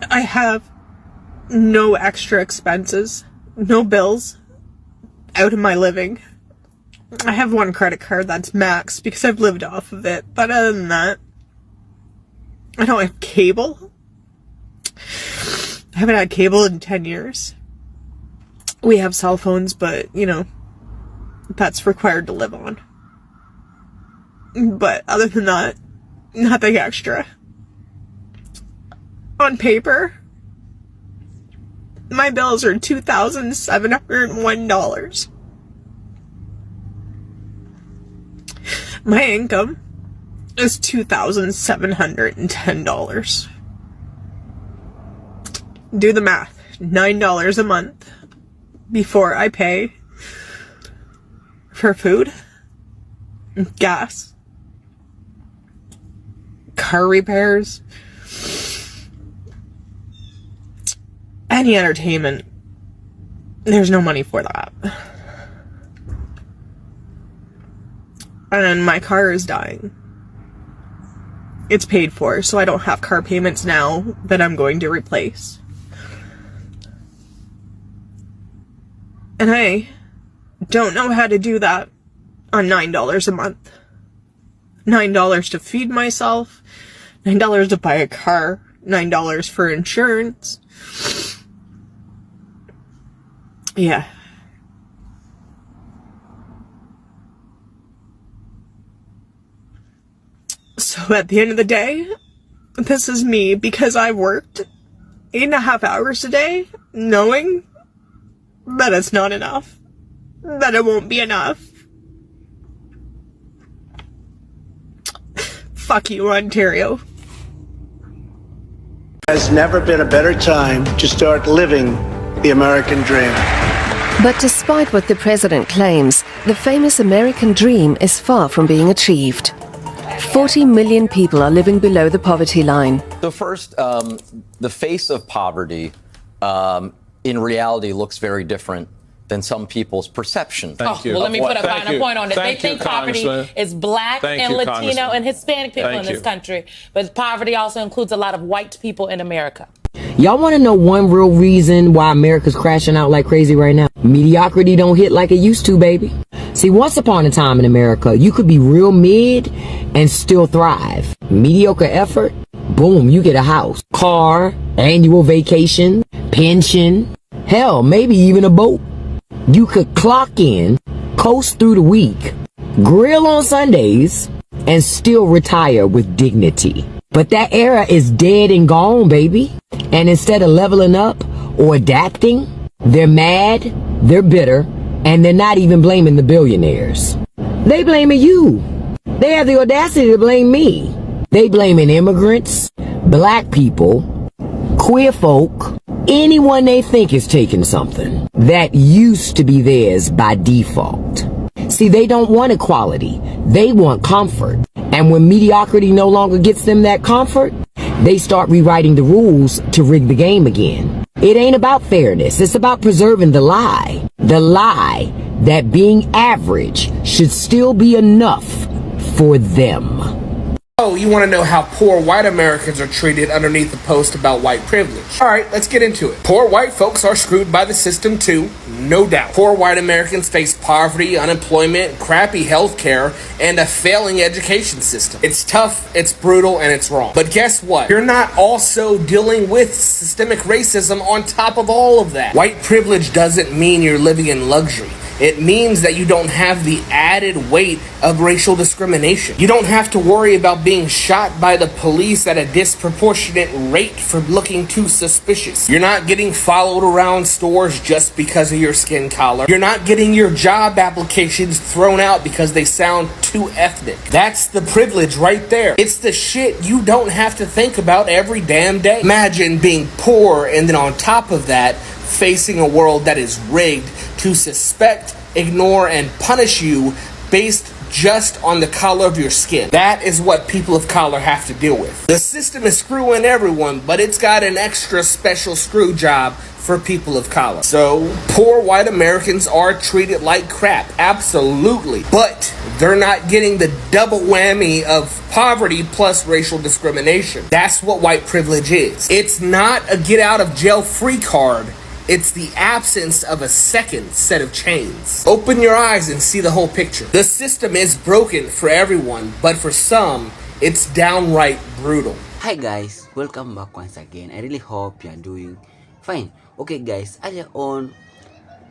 I have no extra expenses, no bills out of my living. I have one credit card that's max because I've lived off of it, but other than that, I don't have cable. I haven't had cable in 10 years. We have cell phones, but, you know, that's required to live on. But other than that, nothing extra. On paper, my bills are $2,701. My income is $2,710. Do the math. $9 a month before I pay for food, gas, car repairs, any entertainment. There's no money for that. And my car is dying. It's paid for, so I don't have car payments now that I'm going to replace. And I don't know how to do that on $9 a month. $9 to feed myself, $9 to buy a car, $9 for insurance. Yeah. So at the end of the day, this is me because I worked 8.5 hours a day knowing that it's not enough, that it won't be enough. Fuck you, Ontario. Has never been a better time to start living the American dream. But despite what the president claims, the famous American dream is far from being achieved. 40 million people are living below the poverty line. So first, the face of poverty in reality looks very different than some people's perception. Thank you. Well, let me put a finer point on it. They Thank think you, poverty is black and Latino and Hispanic people in this country. But poverty also includes a lot of white people in America. Y'all want to know one real reason why America's crashing out like crazy right now? Mediocrity don't hit like it used to, baby. See, once upon a time in America, you could be real mid and still thrive. Mediocre effort, boom, you get a house, car, annual vacation, pension, hell, maybe even a boat. You could clock in, coast through the week, grill on Sundays, and still retire with dignity. But that era is dead and gone, baby. And instead of leveling up or adapting, they're mad, they're bitter, and they're not even blaming the billionaires. They blaming you. They have the audacity to blame me. They blaming immigrants, black people, queer folk, anyone they think is taking something that used to be theirs by default. See, they don't want equality. They want comfort. And when mediocrity no longer gets them that comfort, they start rewriting the rules to rig the game again. It ain't about fairness. It's about preserving the lie. The lie that being average should still be enough for them. Oh, you want to know how poor white Americans are treated underneath the post about white privilege? All right, let's get into it. Poor white folks are screwed by the system too, no doubt. Poor white Americans face poverty, unemployment, crappy health care, and a failing education system. It's tough, it's brutal, and it's wrong. But guess what? You're not also dealing with systemic racism on top of all of that. White privilege doesn't mean you're living in luxury. It means that you don't have the added weight of racial discrimination. You don't have to worry about being shot by the police at a disproportionate rate for looking too suspicious. You're not getting followed around stores just because of your skin color. You're not getting your job applications thrown out because they sound too ethnic. That's the privilege right there. It's the shit you don't have to think about every damn day. Imagine being poor and then on top of that, facing a world that is rigged to suspect, ignore, and punish you based just on the color of your skin. That is what people of color have to deal with. The system is screwing everyone, but it's got an extra special screw job for people of color. So, poor white Americans are treated like crap, absolutely. But they're not getting the double whammy of poverty plus racial discrimination. That's what white privilege is. It's not a get out of jail free card. It's the absence of a second set of chains. Open your eyes and see the whole picture. The system is broken for everyone, but for some, it's downright brutal. Hi guys, welcome back once again. I really hope you're doing fine. Okay guys, earlier on,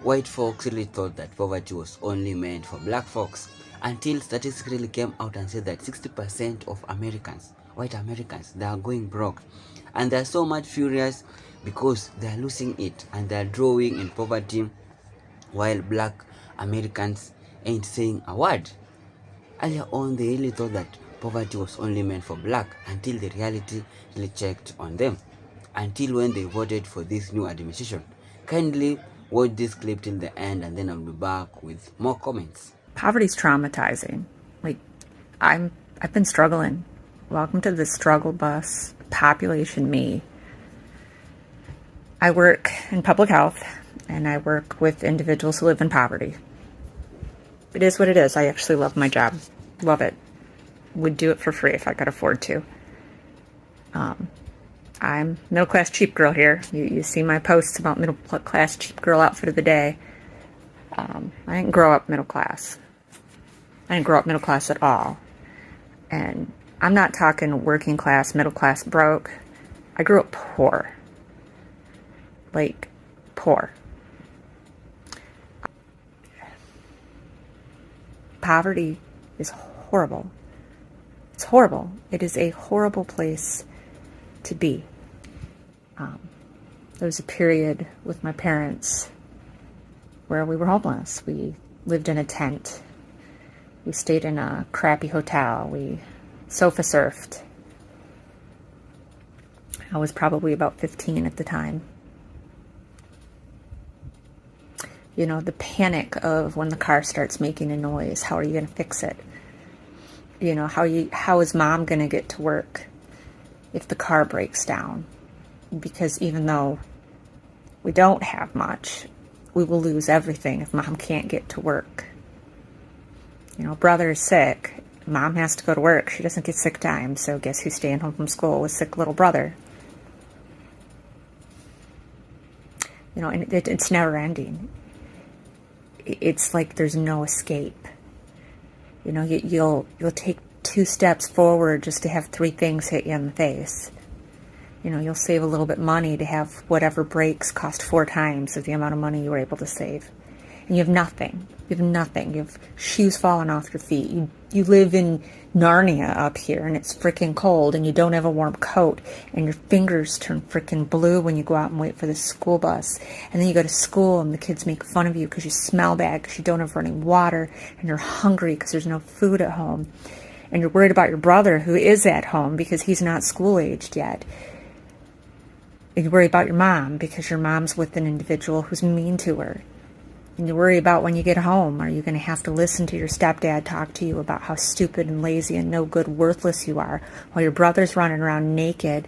white folks really thought that poverty was only meant for black folks until statistics really came out and said that 60% of Americans, white Americans, they are going broke. And they're so much furious because they're losing it and they're drawing in poverty while black Americans ain't saying a word. Earlier on, they really thought that poverty was only meant for black until the reality really checked on them. Until when they voted for this new administration. Kindly watch this clip till the end and then I'll be back with more comments. Poverty's traumatizing. Like, I've been struggling. Welcome to the struggle bus. Population me. I work in public health and I work with individuals who live in poverty. It is what it is. I actually love my job. Love it. Would do it for free if I could afford to. I'm middle-class cheap girl here. You see my posts about middle-class cheap girl outfit of the day. I didn't grow up middle class. I didn't grow up middle class at all. And I'm not talking working class, middle class, broke. I grew up poor. Like, poor. Poverty is horrible. It's horrible. It is a horrible place to be. There was a period with my parents where we were homeless. We lived in a tent. We stayed in a crappy hotel. We sofa surfed. I was probably about 15 at the time. You know, the panic of when the car starts making a noise. How are you going to fix it? You know, how is mom going to get to work if the car breaks down? Because even though we don't have much, we will lose everything if mom can't get to work. You know, brother is sick. Mom has to go to work. She doesn't get sick time, so guess who's staying home from school with sick little brother? You know, and it's never ending. It's like there's no escape. You know, you'll take 2 steps forward just to have 3 things hit you in the face. You know, you'll save a little bit money to have whatever brakes cost 4 times of the amount of money you were able to save. And you have nothing. You have nothing. You have shoes falling off your feet. You live in Narnia up here and it's freaking cold and you don't have a warm coat and your fingers turn freaking blue when you go out and wait for the school bus. And then you go to school and the kids make fun of you because you smell bad because you don't have running water and you're hungry because there's no food at home. And you're worried about your brother who is at home because he's not school-aged yet. And you worry about your mom because your mom's with an individual who's mean to her. And you worry about when you get home, are you going to have to listen to your stepdad talk to you about how stupid and lazy and no good, worthless you are, while your brother's running around naked,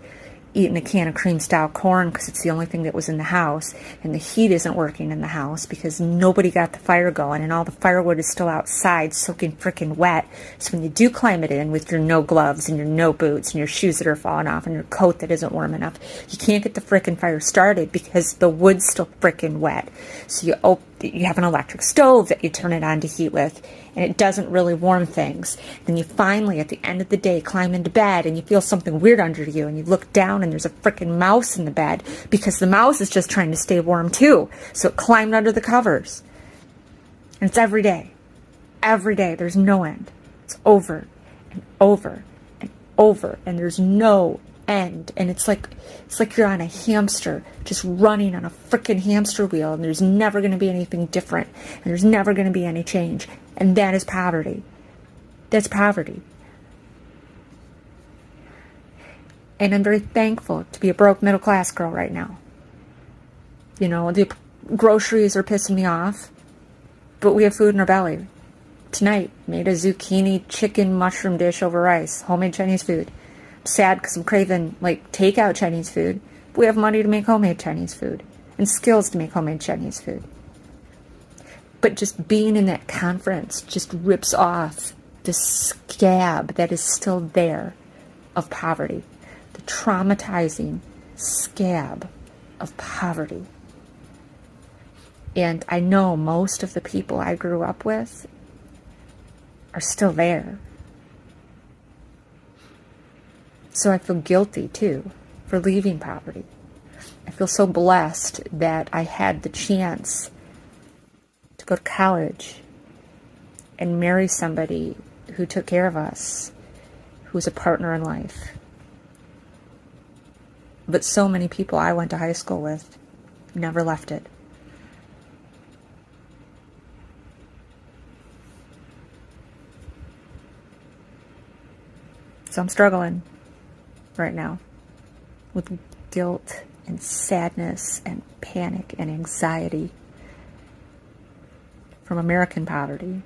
eating a can of cream style corn because it's the only thing that was in the house, and the heat isn't working in the house because nobody got the fire going, and all the firewood is still outside soaking frickin' wet. So when you do climb it in with your no gloves and your no boots and your shoes that are falling off and your coat that isn't warm enough, you can't get the frickin' fire started because the wood's still frickin' wet. So you have an electric stove that you turn it on to heat with, and it doesn't really warm things. Then you finally, at the end of the day, climb into bed, and you feel something weird under you, and you look down, and there's a frickin' mouse in the bed, because the mouse is just trying to stay warm, too. So it climbed under the covers. And it's every day. Every day. There's no end. It's over, and over, and over, and there's no end. And it's like you're on a hamster just running on a frickin' hamster wheel, and there's never going to be anything different, and there's never going to be any change. And that is poverty. That's poverty. And I'm very thankful to be a broke middle class girl right now. You know, the groceries are pissing me off, but we have food in our belly. tonight, made a zucchini chicken mushroom dish over rice, homemade Chinese food. I'm sad because I'm craving, like, takeout Chinese food. But we have money to make homemade Chinese food and skills to make homemade Chinese food. But just being in that conference just rips off the scab that is still there of poverty, the traumatizing scab of poverty. And I know most of the people I grew up with are still there. So I feel guilty too for leaving poverty. I feel so blessed that I had the chance to go to college and marry somebody who took care of us, who was a partner in life. But so many people I went to high school with never left it. So I'm struggling right now with guilt and sadness and panic and anxiety from American poverty.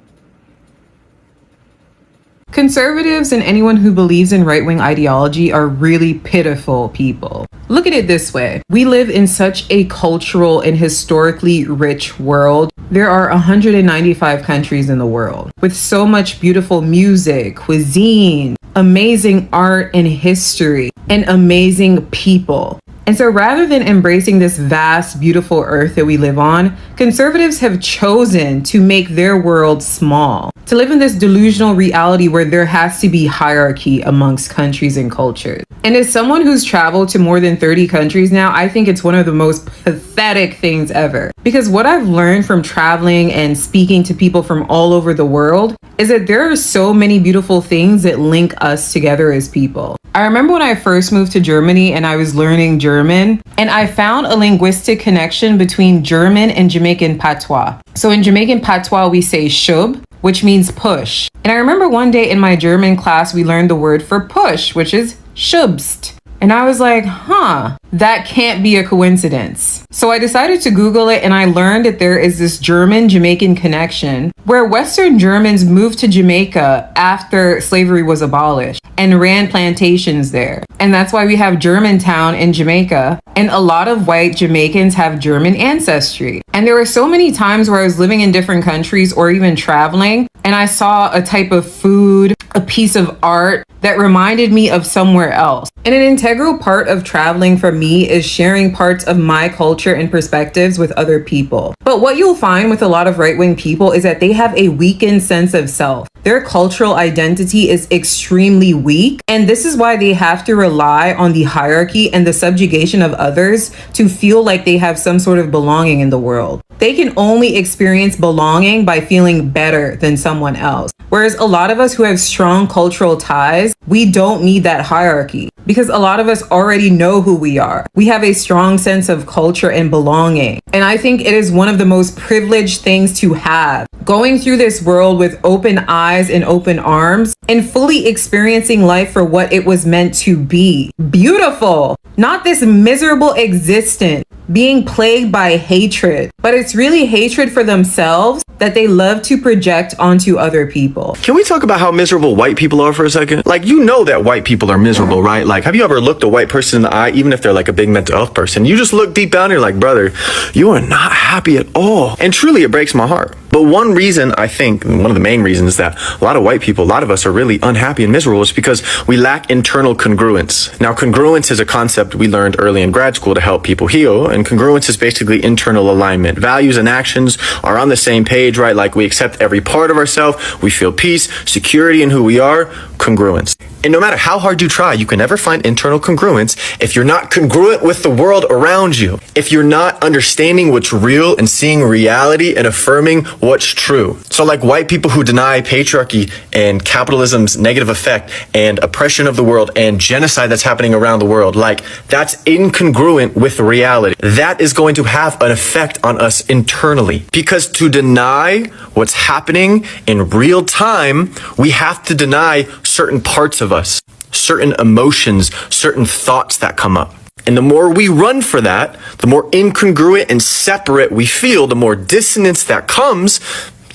Conservatives and anyone who believes in right-wing ideology are really pitiful people. Look at it this way. We live in such a cultural and historically rich world. There are 195 countries in the world with so much beautiful music, cuisine, amazing art and history, and amazing people. And so rather than embracing this vast, beautiful earth that we live on, conservatives have chosen to make their world small, to live in this delusional reality where there has to be hierarchy amongst countries and cultures. And as someone who's traveled to more than 30 countries now, I think it's one of the most pathetic things ever. Because what I've learned from traveling and speaking to people from all over the world is that there are so many beautiful things that link us together as people. I remember when I first moved to Germany and I was learning German, and I found a linguistic connection between German and Jamaican patois. So in Jamaican patois, we say shub, which means push. And I remember one day in my German class, we learned the word for push, which is schubst. And I was like, that can't be a coincidence. So I decided to Google it, and I learned that there is this German-Jamaican connection where Western Germans moved to Jamaica after slavery was abolished and ran plantations there. And that's why we have Germantown in Jamaica. And a lot of white Jamaicans have German ancestry. And there were so many times where I was living in different countries or even traveling, and I saw a type of food, a piece of art that reminded me of somewhere else. And an integral part of traveling for me is sharing parts of my culture and perspectives with other people. But what you'll find with a lot of right-wing people is that they have a weakened sense of self. Their cultural identity is extremely weak, and this is why they have to rely on the hierarchy and the subjugation of others to feel like they have some sort of belonging in the world. They can only experience belonging by feeling better than someone else. Whereas a lot of us who have strong cultural ties, we don't need that hierarchy because a lot of us already know who we are. We have a strong sense of culture and belonging. And I think it is one of the most privileged things to have. Going through this world with open eyes and open arms and fully experiencing life for what it was meant to be. Beautiful. Not this miserable existence being plagued by hatred, but it's really hatred for themselves that they love to project onto other people. Can we talk about how miserable white people are for a second? Like, you know that white people are miserable, right? Like, have you ever looked a white person in the eye, even if they're like a big mental health person? You just look deep down and you're like, brother, you are not happy at all. And truly, it breaks my heart. But one reason, I think, one of the main reasons that a lot of white people, a lot of us are really unhappy and miserable is because we lack internal congruence. Now, congruence is a concept we learned early in grad school to help people heal. And congruence is basically internal alignment. Values and actions are on the same page, right? Like, we accept every part of ourselves. We feel peace, security in who we are, congruence. And no matter how hard you try, you can never find internal congruence if you're not congruent with the world around you. If you're not understanding what's real and seeing reality and affirming what's true. So like white people who deny patriarchy and capitalism's negative effect and oppression of the world and genocide that's happening around the world, like that's incongruent with reality. That is going to have an effect on us internally. Because to deny what's happening in real time, we have to deny certain parts of us, certain emotions, certain thoughts that come up. And the more we run for that, the more incongruent and separate we feel, the more dissonance that comes,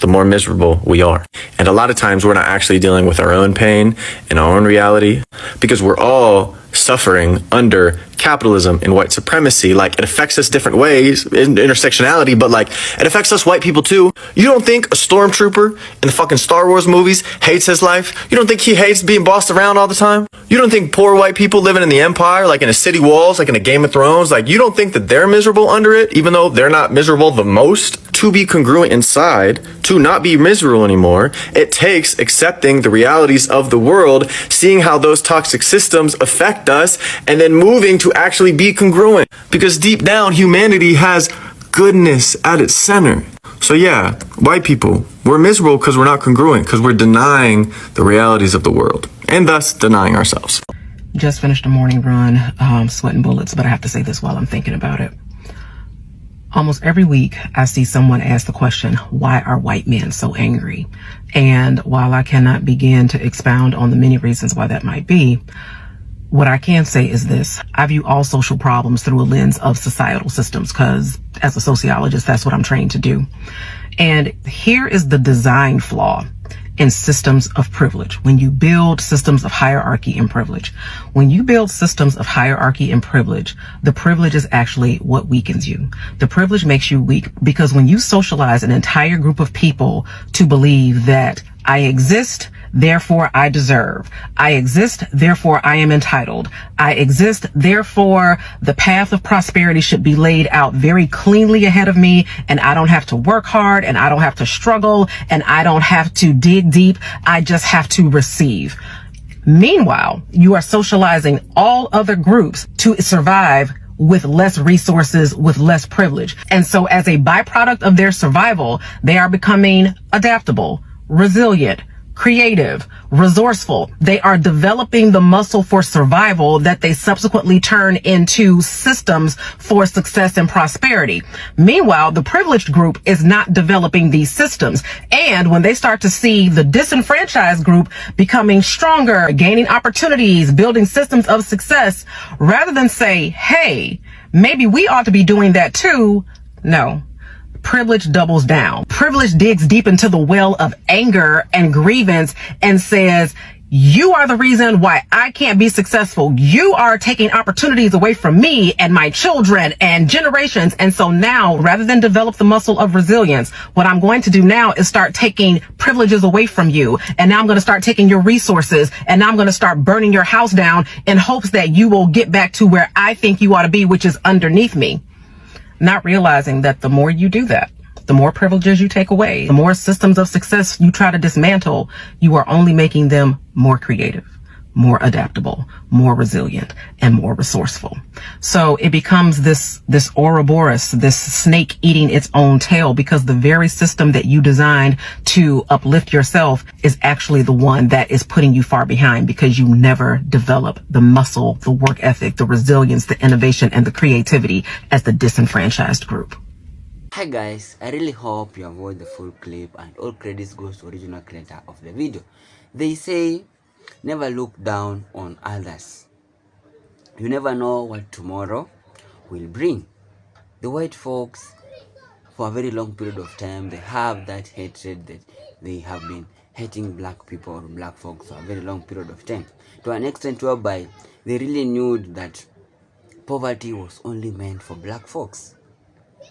the more miserable we are. And a lot of times we're not actually dealing with our own pain and our own reality because we're all suffering under capitalism and white supremacy. Like, it affects us different ways in intersectionality, but like, it affects us white people too. You don't think a stormtrooper in the fucking Star Wars movies hates his life? You don't think he hates being bossed around all the time? You don't think poor white people living in the empire, like in a city walls, like in a Game of Thrones, like you don't think that they're miserable under it, even though they're not miserable the most? To be congruent inside, to not be miserable anymore, it takes accepting the realities of the world, seeing how those toxic systems affect us, and then moving to actually be congruent. Because deep down, humanity has goodness at its center. So yeah, white people, we're miserable because we're not congruent, because we're denying the realities of the world, and thus denying ourselves. Just finished a morning run, sweating bullets, but I have to say this while I'm thinking about it. Almost every week, I see someone ask the question, why are white men so angry? And while I cannot begin to expound on the many reasons why that might be, what I can say is this: I view all social problems through a lens of societal systems, because as a sociologist, that's what I'm trained to do. And here is the design flaw in systems of privilege. When you build systems of hierarchy and privilege, when you build systems of hierarchy and privilege, the privilege is actually what weakens you. The privilege makes you weak because when you socialize an entire group of people to believe that I exist, therefore I deserve. I exist, therefore I am entitled. I exist, therefore the path of prosperity should be laid out very cleanly ahead of me, and I don't have to work hard, and I don't have to struggle, and I don't have to dig deep. I just have to receive. Meanwhile, you are socializing all other groups to survive with less resources, with less privilege. And so as a byproduct of their survival, they are becoming adaptable, resilient, creative, resourceful. They are developing the muscle for survival that they subsequently turn into systems for success and prosperity. Meanwhile, the privileged group is not developing these systems. And when they start to see the disenfranchised group becoming stronger, gaining opportunities, building systems of success, rather than say, hey, maybe we ought to be doing that too, no. Privilege doubles down. Privilege digs deep into the well of anger and grievance and says, you are the reason why I can't be successful. You are taking opportunities away from me and my children and generations. And so now, rather than develop the muscle of resilience, what I'm going to do now is start taking privileges away from you. And now I'm going to start taking your resources, and now I'm going to start burning your house down in hopes that you will get back to where I think you ought to be, which is underneath me. Not realizing that the more you do that, the more privileges you take away, the more systems of success you try to dismantle, you are only making them more creative, more adaptable, more resilient, and more resourceful. So it becomes this Ouroboros, this snake eating its own tail, because the very system that you designed to uplift yourself is actually the one that is putting you far behind, because you never develop the muscle, the work ethic, the resilience, the innovation, and the creativity as the disenfranchised group. Hi guys, I really hope you have watched the full clip, and all credits goes to original creator of the video. They say, never look down on others. You never know what tomorrow will bring. The white folks, for a very long period of time, they have that hatred that they have been hating black people or black folks for a very long period of time, to an extent whereby they really knew that poverty was only meant for black folks,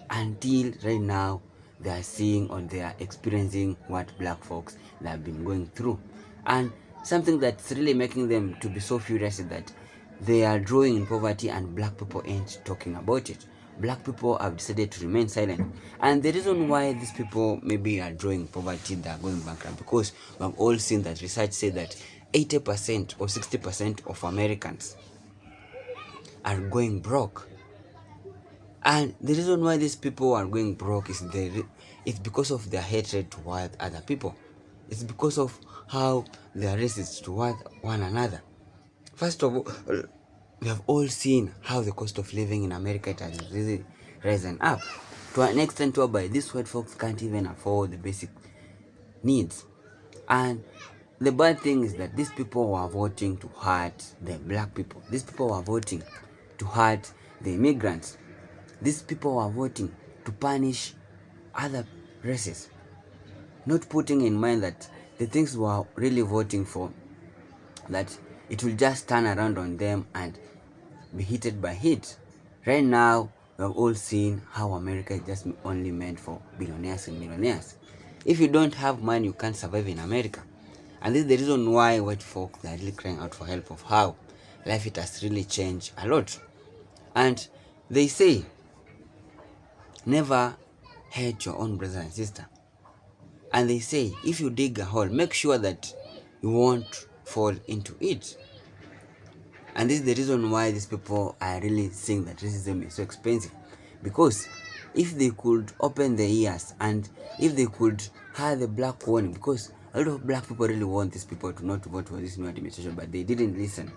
until right now they are seeing or they are experiencing what black folks have been going through. And something that's really making them to be so furious is that they are drawing in poverty and black people ain't talking about it. Black people have decided to remain silent. And the reason why these people maybe are drawing poverty, they are going bankrupt, because we have all seen that research says that 80% or 60% of Americans are going broke. And the reason why these people are going broke is it's because of their hatred toward other people. It's because of how they are racist toward one another. First of all, we have all seen how the cost of living in America has really risen up to an extent whereby these white folks can't even afford the basic needs. And the bad thing is that these people were voting to hurt the black people. These people were voting to hurt the immigrants. These people were voting to punish other races. not putting in mind that the things we are really voting for, that it will just turn around on them and be hit by hit. Right now, we have all seen how America is just only meant for billionaires and millionaires. If you don't have money, you can't survive in America. And this is the reason why white folks are really crying out for help of how life it has really changed a lot. And they say, never hate your own brother and sister. And they say, if you dig a hole, make sure that you won't fall into it. And this is the reason why these people are really saying that racism is so expensive. Because if they could open their ears and if they could have the black warning, because a lot of black people really want these people to not vote for this new administration, but they didn't listen.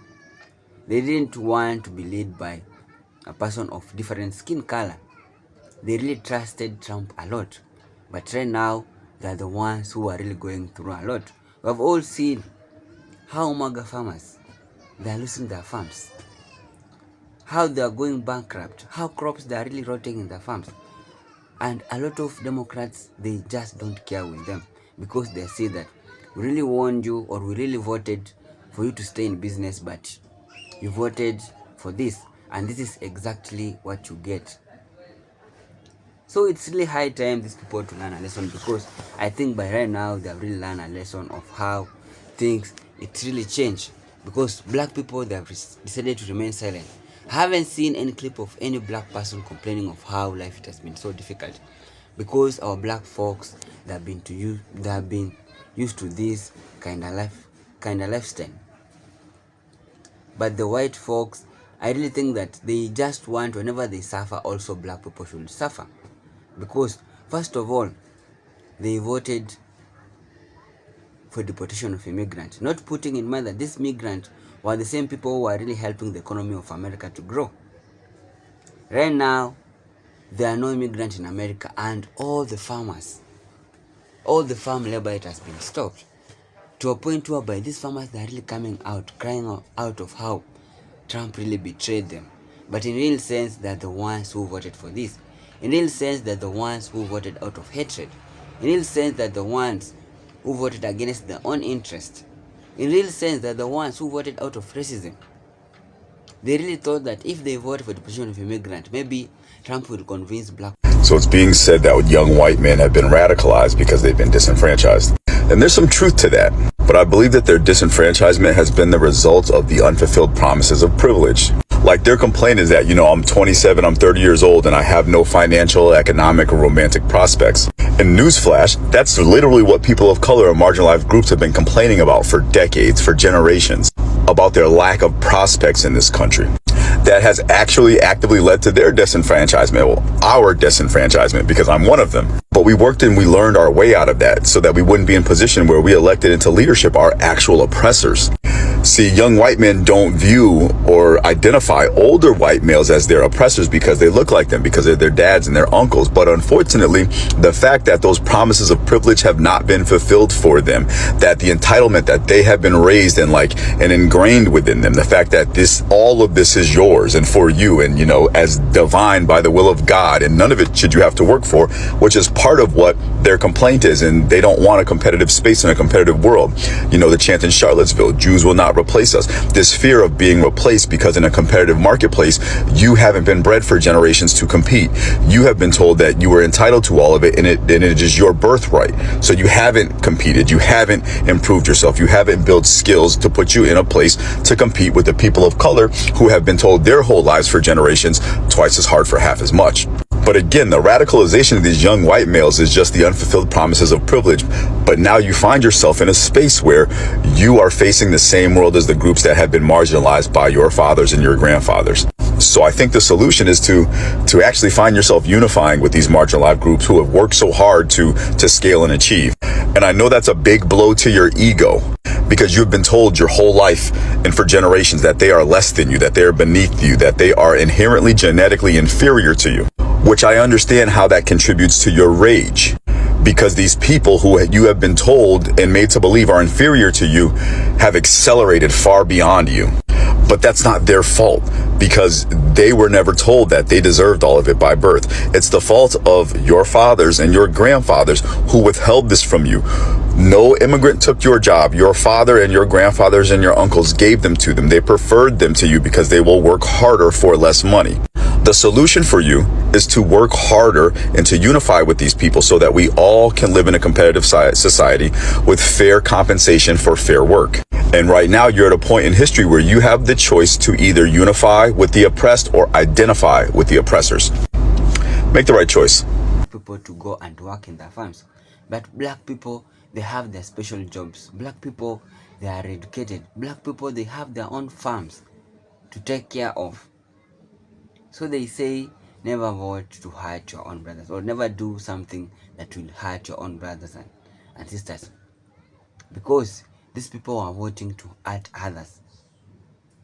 They didn't want to be led by a person of different skin color. They really trusted Trump a lot. But right now, they are the ones who are really going through a lot. We have all seen how MAGA farmers, they are losing their farms. How they are going bankrupt. How crops they are really rotting in their farms. And a lot of Democrats, they just don't care with them. Because they say that we really warned you, or we really voted for you to stay in business, but you voted for this. And this is exactly what you get. So it's really high time these people to learn a lesson, because I think by right now they have really learned a lesson of how things it really changed. Because black people, they have decided to remain silent. I haven't seen any clip of any black person complaining of how life it has been so difficult. Because our black folks, they have been used to this kind of lifestyle. But the white folks, I really think that they just want, whenever they suffer, also black people should suffer. Because first of all, they voted for deportation of immigrants, not putting in mind that these migrants were the same people who are really helping the economy of America to grow. Right now, there are no immigrants in America, and all the farmers, all the farm labor, it has been stopped. To a point whereby these farmers, they are really coming out, crying out of how Trump really betrayed them. But in real sense, they are the ones who voted for this. In real sense, they're the ones who voted out of hatred. In real sense, they're the ones who voted against their own interest. In real sense, they're the ones who voted out of racism. They really thought that if they voted for the position of immigrant, maybe Trump will convince black. So it's being said that young white men have been radicalized because they've been disenfranchised. And there's some truth to that. But I believe that their disenfranchisement has been the result of the unfulfilled promises of privilege. Like, their complaint is that, I'm 27, I'm 30 years old, and I have no financial, economic, or romantic prospects. And newsflash, that's literally what people of color and marginalized groups have been complaining about for decades, for generations, about their lack of prospects in this country. That has actually actively led to their disenfranchisement, well, our disenfranchisement, because I'm one of them. But we worked and we learned our way out of that so that we wouldn't be in a position where we elected into leadership our actual oppressors. See, young white men don't view or identify older white males as their oppressors because they look like them, because they're their dads and their uncles. But unfortunately, the fact that those promises of privilege have not been fulfilled for them, that the entitlement that they have been raised in, and ingrained within them, the fact that all of this is yours and for you, and as divine by the will of God, and none of it should you have to work for, which is part of what their complaint is. And they don't want a competitive space in a competitive world. The chant in Charlottesville, Jews will not replace us. This fear of being replaced because in a competitive marketplace, you haven't been bred for generations to compete. You have been told that you were entitled to all of it, and it is your birthright. So you haven't competed. You haven't improved yourself. You haven't built skills to put you in a place to compete with the people of color who have been told their whole lives for generations, twice as hard for half as much. But again, the radicalization of these young white males is just the unfulfilled promises of privilege. But now you find yourself in a space where you are facing the same world as the groups that have been marginalized by your fathers and your grandfathers. So I think the solution is to actually find yourself unifying with these marginalized groups who have worked so hard to scale and achieve. And I know that's a big blow to your ego, because you've been told your whole life and for generations that they are less than you, that they are beneath you, that they are inherently genetically inferior to you, which I understand how that contributes to your rage. Because these people who you have been told and made to believe are inferior to you have accelerated far beyond you. But that's not their fault. because they were never told that they deserved all of it by birth. It's the fault of your fathers and your grandfathers who withheld this from you. No immigrant took your job. Your father and your grandfathers and your uncles gave them to them. They preferred them to you because they will work harder for less money. The solution for you is to work harder and to unify with these people so that we all can live in a competitive society with fair compensation for fair work. And right now you're at a point in history where you have the choice to either unify with the oppressed or identify with the oppressors. Make the right choice. People to go and work in their farms. But black people, they have their special jobs. Black people, they are educated. Black people, they have their own farms to take care of. So they say, never vote to hurt your own brothers, or never do something that will hurt your own brothers and sisters. Because these people are voting to hurt others.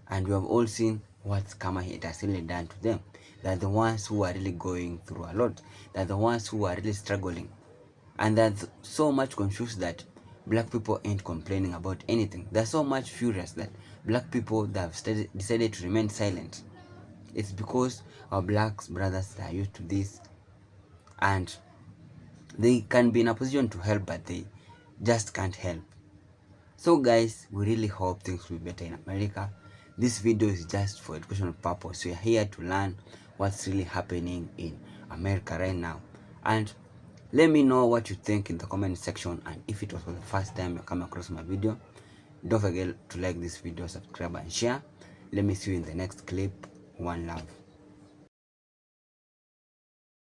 And we have all seen what Kama has really done to them. They're the ones who are really going through a lot. They're the ones who are really struggling. And they're so much confused that black people ain't complaining about anything. They're so much furious that black people that have decided to remain silent. It's because our black brothers are used to this and they can be in a position to help, but they just can't help. So guys, we really hope things will be better in America. This video is just for educational purpose. We are here to learn what's really happening in America right now. And let me know what you think in the comment section, and if it was for the first time you come across my video, don't forget to like this video, subscribe and share. Let me see you in the next clip. One love.